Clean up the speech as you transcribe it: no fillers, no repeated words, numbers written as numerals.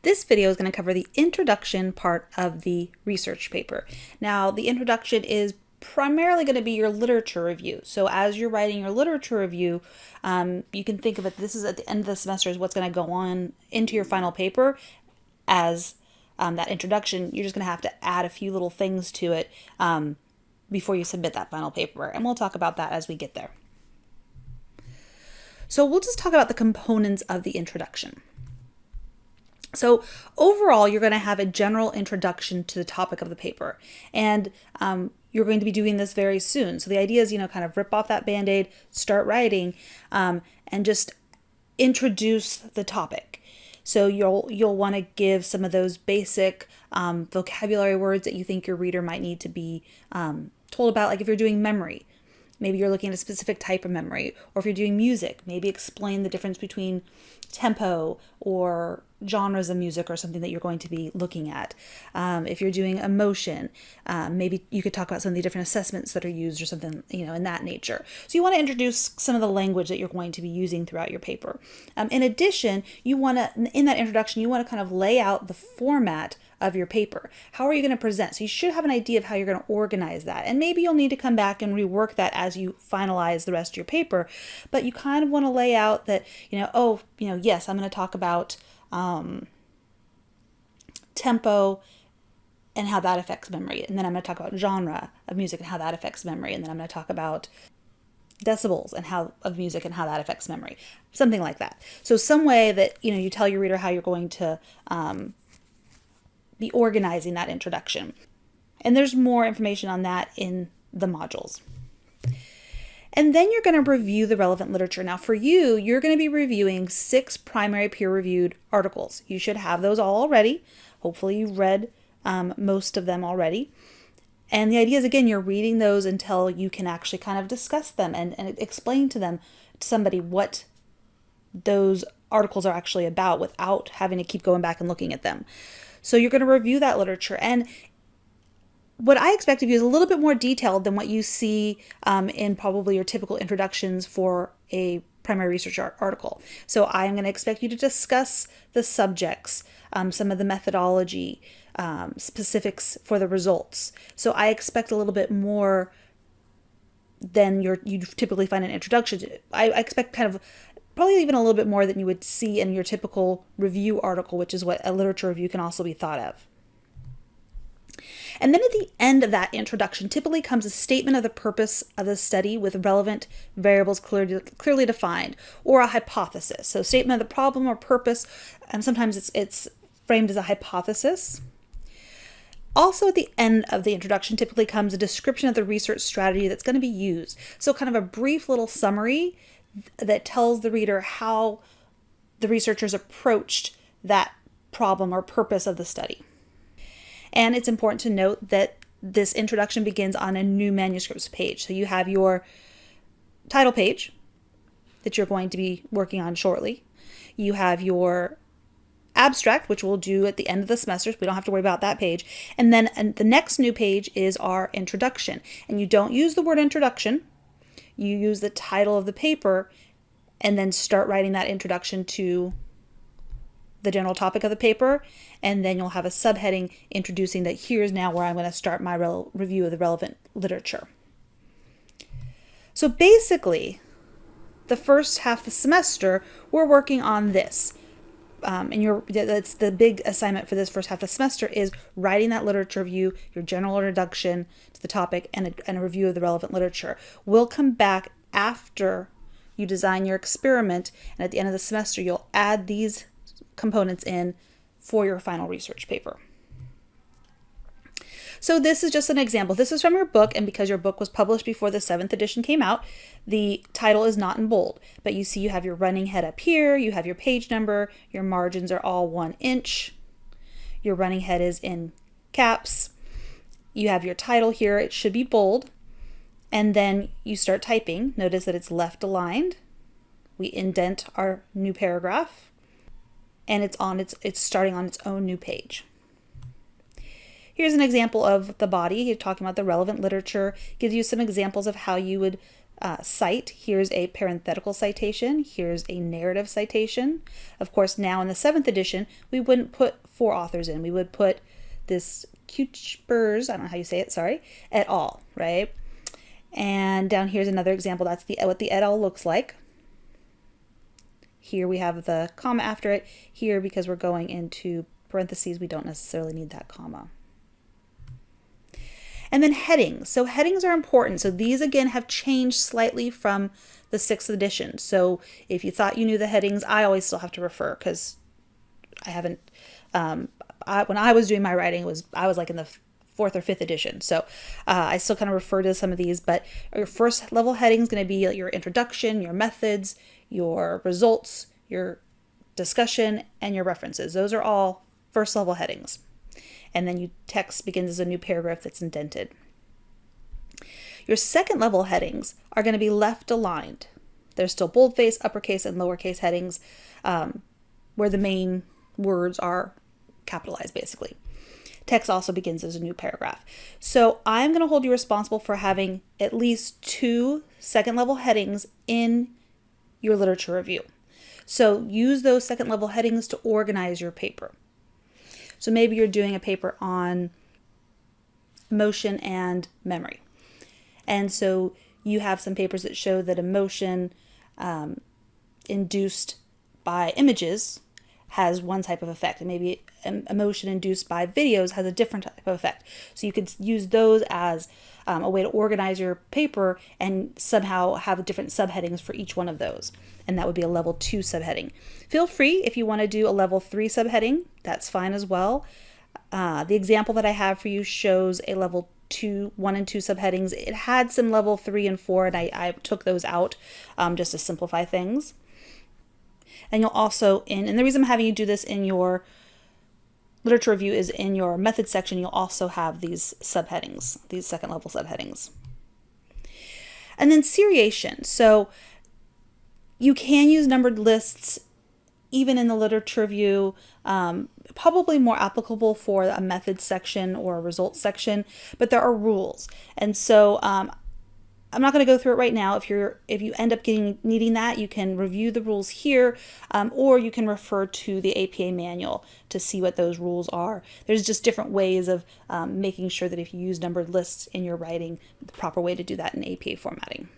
This video is going to cover the introduction part of the research paper. Now, the introduction is primarily going to be your literature review. So as you're writing your literature review, you can think of it, this is at the end of the semester is what's going to go on into your final paper as that introduction. You're just going to have to add a few little things to it before you submit that final paper. And we'll talk about that as we get there. So we'll just talk about the components of the introduction. So overall, you're going to have a general introduction to the topic of the paper, and you're going to be doing this very soon. So the idea is, kind of rip off that Band-Aid, start writing, and just introduce the topic. So you'll want to give some of those basic vocabulary words that you think your reader might need to be told about, like if you're doing memory. Maybe you're looking at a specific type of memory, or if you're doing music, maybe explain the difference between tempo or genres of music or something that you're going to be looking at. If you're doing emotion, maybe you could talk about some of the different assessments that are used or something, in that nature. So you want to introduce some of the language that you're going to be using throughout your paper. In addition, in that introduction, you want to kind of lay out the format of your paper. How are you going to present? So you should have an idea of how you're going to organize that. And maybe you'll need to come back and rework that as you finalize the rest of your paper. But you kind of want to lay out that, yes, I'm going to talk about tempo and how that affects memory. And then I'm going to talk about genre of music and how that affects memory. And then I'm going to talk about decibels of music and how that affects memory. Something like that. So some way that, you tell your reader how you're going to be organizing that introduction. And there's more information on that in the modules. And then you're going to review the relevant literature. Now for you're going to be reviewing 6 primary peer-reviewed articles. You should have those all already. Hopefully you've read most of them already. And the idea is, again, you're reading those until you can actually kind of discuss them and explain to somebody what those articles are actually about without having to keep going back and looking at them. So you're going to review that literature, and what I expect of you is a little bit more detailed than what you see in probably your typical introductions for a primary research article. So I'm going to expect you to discuss the subjects, some of the methodology, specifics for the results. So I expect a little bit more than you typically find in an introduction. I expect kind of probably even a little bit more than you would see in your typical review article, which is what a literature review can also be thought of. And then at the end of that introduction typically comes a statement of the purpose of the study with relevant variables clearly defined, or a hypothesis. So statement of the problem or purpose, and sometimes it's framed as a hypothesis. Also at the end of the introduction typically comes a description of the research strategy that's going to be used. So kind of a brief little summary that tells the reader how the researchers approached that problem or purpose of the study. And it's important to note that this introduction begins on a new manuscripts page. So you have your title page that you're going to be working on shortly. You have your abstract, which we'll do at the end of the semester, so we don't have to worry about that page. And then the next new page is our introduction. And you don't use the word introduction. You use the title of the paper and then start writing that introduction to the general topic of the paper, and then you'll have a subheading introducing that here's now where I'm going to start my review of the relevant literature. So basically, the first half of the semester, we're working on this. That's the big assignment for this first half of the semester, is writing that literature review, your general introduction to the topic, and a review of the relevant literature. We'll come back after you design your experiment, and at the end of the semester, you'll add these components in for your final research paper. So this is just an example. This is from your book, and because your book was published before the 7th edition came out, the title is not in bold, but you see you have your running head up here, you have your page number, your margins are all 1 inch, your running head is in caps, you have your title here, it should be bold, and then you start typing. Notice that it's left aligned. We indent our new paragraph, and it's starting on its own new page. Here's an example of the body. You're talking about the relevant literature. Gives you some examples of how you would cite. Here's a parenthetical citation. Here's a narrative citation. Of course, now in the 7th edition, we wouldn't put 4 authors in. We would put this Kuchbers, I don't know how you say it, sorry, et al., right? And down here's another example. That's what the et al. Looks like. Here we have the comma after it. Here, because we're going into parentheses, we don't necessarily need that comma. And then headings. So headings are important. So these again have changed slightly from the 6th edition. So if you thought you knew the headings, I always still have to refer because I haven't, when I was doing my writing, I was like in the 4th or 5th edition. So I still kind of refer to some of these, but your first level heading is going to be your introduction, your methods, your results, your discussion, and your references. Those are all first level headings. And then your text begins as a new paragraph that's indented. Your second level headings are going to be left aligned. There's still boldface, uppercase, and lowercase headings where the main words are capitalized, basically. Text also begins as a new paragraph. So I'm going to hold you responsible for having at least 2 second level headings in your literature review. So use those second level headings to organize your paper. So maybe you're doing a paper on emotion and memory. And so you have some papers that show that emotion induced by images has one type of effect, and maybe emotion induced by videos has a different type of effect. So you could use those as a way to organize your paper and somehow have different subheadings for each one of those. And that would be a level 2 subheading. Feel free if you want to do a level 3 subheading, that's fine as well. The example that I have for you shows a level 1 and 2 subheadings. It had some level 3 and 4, and I took those out just to simplify things. And you'll also, and the reason I'm having you do this in your literature review is in your method section, you'll also have these subheadings, these second level subheadings. And then seriation. So you can use numbered lists even in the literature review, probably more applicable for a method section or a results section, but there are rules. And so I'm not going to go through it right now. If you end up needing that, you can review the rules here, or you can refer to the APA manual to see what those rules are. There's just different ways of making sure that if you use numbered lists in your writing, the proper way to do that in APA formatting.